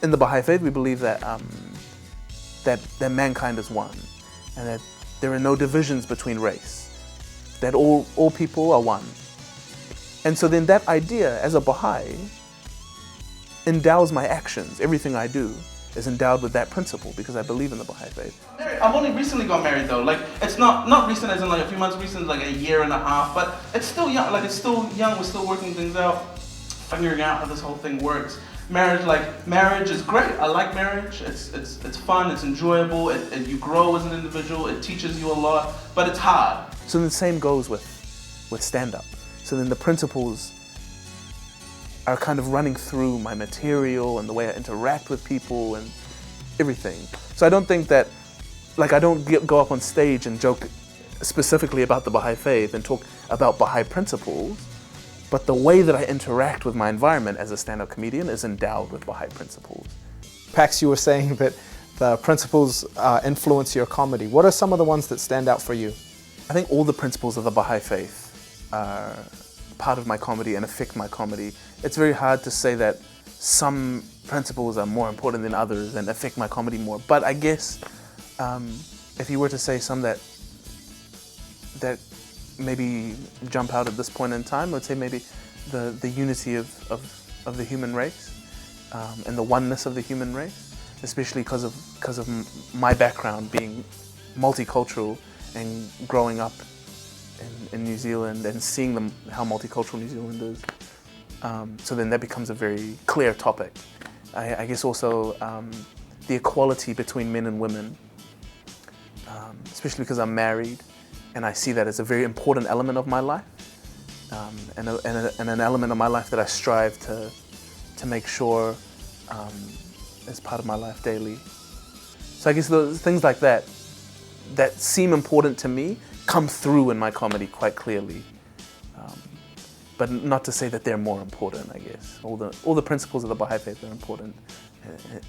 in the Baha'i faith, we believe that, that mankind is one, and that there are no divisions between race, that all people are one. And so then that idea, as a Baha'i, endows my actions. Everything I do is endowed with that principle because I believe in the Baha'i faith. I've only recently got married though. Like, it's not recent as in like a few months, recent like a year and a half, but it's still young. Like, it's still young, we're still working things out, figuring out how this whole thing works. Marriage is great. I like marriage. It's fun, it's enjoyable, you grow as an individual, it teaches you a lot, but it's hard. So then the same goes with stand-up. So then the principles are kind of running through my material and the way I interact with people and everything. So I don't think that, like, I don't go up on stage and joke specifically about the Baha'i faith and talk about Baha'i principles, but the way that I interact with my environment as a stand-up comedian is endowed with Baha'i principles. Pax, you were saying that the principles influence your comedy. What are some of the ones that stand out for you? I think all the principles of the Baha'i faith are part of my comedy and affect my comedy. It's very hard to say that some principles are more important than others and affect my comedy more, but I guess if you were to say some that maybe jump out at this point in time, I would say maybe the unity of the human race and the oneness of the human race, especially because of my background being multicultural and growing up in New Zealand and seeing how multicultural New Zealand is. So then that becomes a very clear topic. I guess also the equality between men and women, especially because I'm married, and I see that as a very important element of my life, and an element of my life that I strive to make sure is part of my life daily. So I guess those things like that seem important to me come through in my comedy quite clearly, but not to say that they're more important. I guess all the principles of the Baha'i faith are important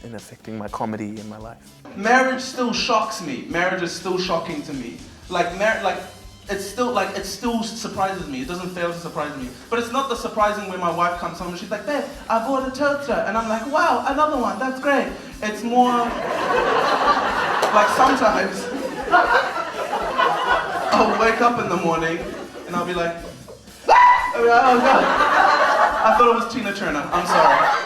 in affecting my comedy and my life. Marriage still shocks me. Marriage is still shocking to me. It still surprises me. It doesn't fail to surprise me. But it's not the surprising when my wife comes home and she's like, "Babe, I bought a toaster," and I'm like, "Wow, another one. That's great." It's more like sometimes I'll wake up in the morning and I'll be like, "Oh God!" I thought it was Tina Turner. I'm sorry.